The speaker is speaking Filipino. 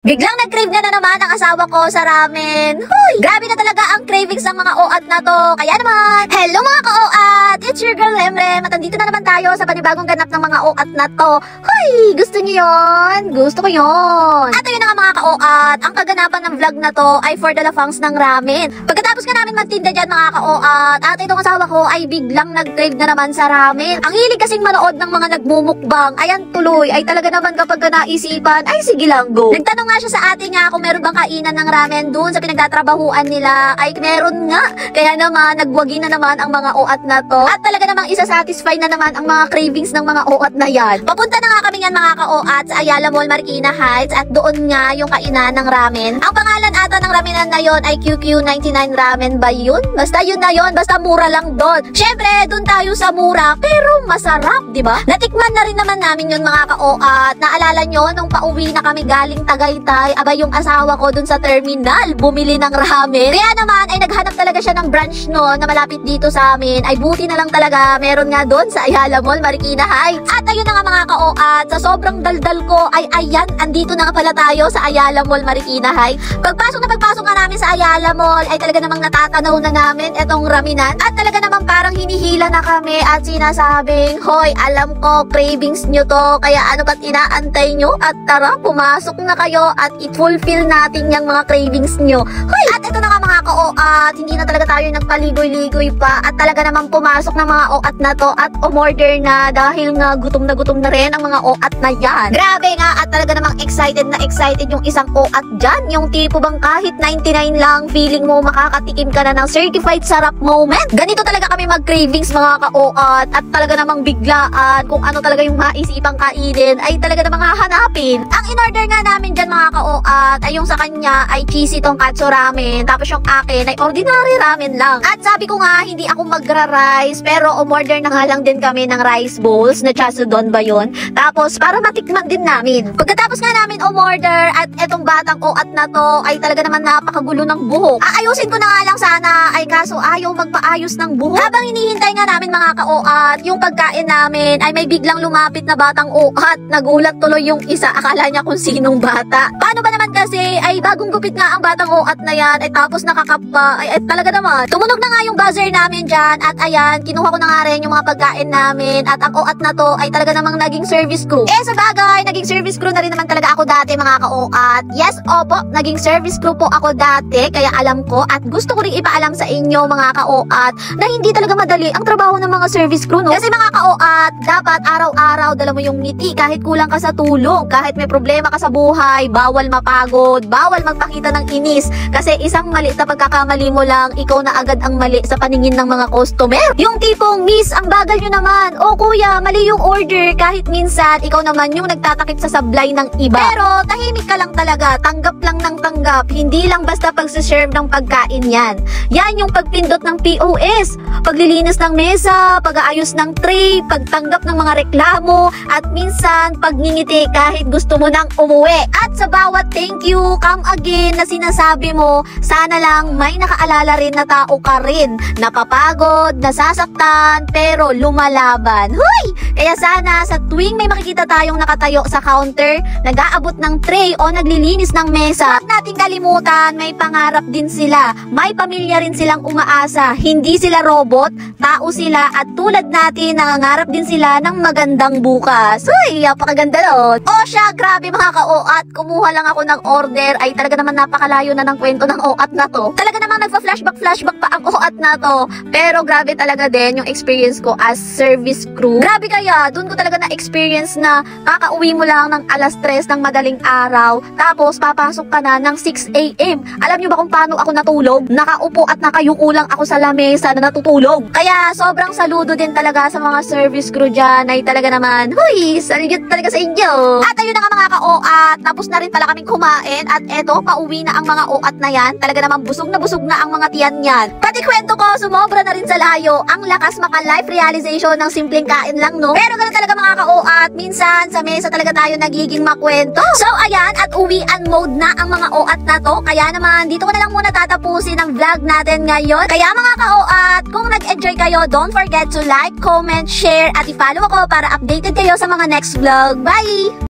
Biglang nag-crave na naman ang asawa ko sa ramen. Hoy! Grabe na talaga ang cravings ng mga OAT na to. Kaya naman, hello mga ka-OAT! It's your girl Lemrem at andito na naman tayo sa panibagong ganap ng mga OAT na to. Hoy! Gusto niyo yon? Gusto ko yon. At ayun na nga mga ka-OAT, ang kaganapan ng vlog na to ay for the lafangs ng ramen. Pagkatapos nga namin magtinda dyan mga ka-OAT, at itong asawa ko ay biglang nag-crave na naman sa ramen. Ang hilig kasing manood ng mga nagmumukbang. Ayan tuloy, ay talaga naman kapag naisipan, ay sige lang go. Nagtanong nga siya sa atin nga kung meron bang kainan ng ramen doon sa pinagtatrabahuan nila. Ay meron nga. Kaya naman nagwagi na naman ang mga OAT na to. At talaga namang isa-satisfy na naman ang mga cravings ng mga OAT na yan. Papunta na nga kami yan mga ka-OAT sa Ayala Mall Marikina Heights at doon nga yung kainan ng ramen. Ang pangalan ata ng ramenan na yon ay QQ99 Ramen ba yun? Basta yun na yun. Basta mura lang doon. Syempre doon tayo sa mura pero masarap, di ba? Natikman na rin naman namin yun mga ka-OAT. Naalala nyo nung pauwi na kami galing Tagaytay, abay yung asawa ko dun sa terminal bumili ng ramen. Kaya naman ay naghanap talaga siya ng branch no na malapit dito sa amin. Ay buti na lang talaga meron nga doon sa Ayala Mall Marikina Heights. At ayun na nga mga ka-OAT, sa sobrang daldal ko ay ayan, andito na nga pala tayo sa Ayala Mall Marikina Heights. Pagpasok nga namin sa Ayala Mall ay talaga namang natatanaw na namin etong ramenan. At talaga namang parang hinihila na kami at sinasabing, hoy, alam ko cravings nyo to, kaya ano ba't inaantay nyo? At tara, pumasok na kayo at i-fulfill natin yung mga cravings nyo. Hoy! At ito na nga mga ka-OAT, hindi na talaga tayo nagpaligoy-ligoy pa at talaga namang pumasok ng mga OAT na to at umorder na dahil nga gutom na rin ang mga OAT na yan. Grabe nga at talaga namang excited na excited yung isang OAT dyan. Yung tipo bang kahit 99 lang, feeling mo makakatikim ka na ng certified sarap moment. Ganito talaga kami mag-cravings mga ka-OAT at talaga namang biglaan kung ano talaga yung maisipang kainin ay talaga namang hahanapin. Ang in-order nga namin dyan mga ka-OAT ay yung sa kanya ay cheesy tonkatsu ramen, tapos yung akin ay ordinary ramen lang. At sabi ko nga hindi ako magra-rice pero umorder na nga lang din kami ng rice bowls na chasudon ba yun, tapos para matikman din namin. Pagkatapos nga namin umorder at etong batang OAT na to ay talaga naman napakagulo ng buhok. Aayusin ko na nga lang sana ay kaso ayaw magpaayos ng buhok. Habang hinihintay nga namin mga ka-OAT yung pagkain namin ay may biglang lumapit na batang OAT. Nagulat tuloy yung isa, akala niya kung sinong bata. Paano ba naman kasi ay bagong gupit nga ang batang OAT na yan ay tapos nakakapa ay talaga naman. Tumunog na nga yung buzzer namin dyan at ayan, kinuha ko na nga rin yung mga pagkain namin at ang OAT na to ay talaga namang naging service crew. Sa bagay, naging service crew na rin naman talaga ako dati mga ka-OAT. Yes, opo, naging service crew po ako dati kaya alam ko at gusto ko rin ipaalam sa inyo mga ka-OAT na hindi talaga madali ang trabaho ng mga service crew no. Kasi mga ka-OAT, dapat araw-araw dala mo yung ngiti kahit kulang ka sa tulog, kahit may problema ka sa buhay, bawal mapagod, bawal magpakita ng inis kasi isang mali na pagkakamali mo lang, ikaw na agad ang mali sa paningin ng mga customer. Yung tipong, miss, ang bagal nyo naman. O kuya, mali yung order kahit minsan ikaw naman yung nagtatakip sa sablay ng iba. Pero tahimik ka lang talaga, tanggap lang ng tanggap, hindi lang basta pagsiserve ng pagkain yan. Yan yung pagpindot ng POS, paglilinis ng mesa, pag-aayos ng tray, pagtanggap ng mga reklamo, at minsan pagngingiti kahit gusto mo nang umuwi. At sa bawat thank you, come again na sinasabi mo, sana lang may nakaalala rin na tao ka rin, napapagod, nasasaktan, pero lumalaban. Huy! Kaya sana sa tuwing may makikita tayong nakatayo sa counter, nag-aabot ng tray o naglilinis ng mesa, huwag nating kalimutan, may pangarap din sila, may pamilya rin silang umaasa, hindi sila robot, tao sila at tulad natin, nangangarap din sila ng magandang bukas. Uy, napakaganda nun. O siya, grabe mga ka-OAT, kumuha lang ako ng order, ay talaga naman napakalayo na ng kwento ng OAT na to. Talaga namang nagpa-flashback pa ang OAT na to. Pero grabe talaga din yung experience ko as service crew. Grabe kaya, dun ko talaga na-experience na kakauwi mo lang ng alas 3 ng madaling araw, tapos papasok ka na ng 6 AM. Alam nyo ba kung paano ako natulog? Nakaupo at nakayuko lang ako sa lamesa na natutulog. Kaya sobrang saludo din talaga sa mga service crew dyan ay talaga naman, huy, salute talaga sa inyo. At ayun na nga mga ka-OAT, tapos na rin pala kaming kumain at eto, pauwi na ang mga OAT na yan. Talaga naman busog na ang mga tiyan yan. Pati kwento ko, sumobra na rin sa layo. Ang lakas maka-life realization ng simpleng kain lang, no? Pero ganun talaga mga ka-OAT, minsan sa mesa talaga tayo nagiging makwento. So ayan, at uwian mode na ang mga OAT na to. Kaya naman, dito ko na lang muna tatapusin ang vlog natin ngayon. Kaya mga ka-OAT, kung nag-enjoy kayo, don't forget to like, comment, share, at i-follow ako para updated kayo sa mga next vlog. Bye!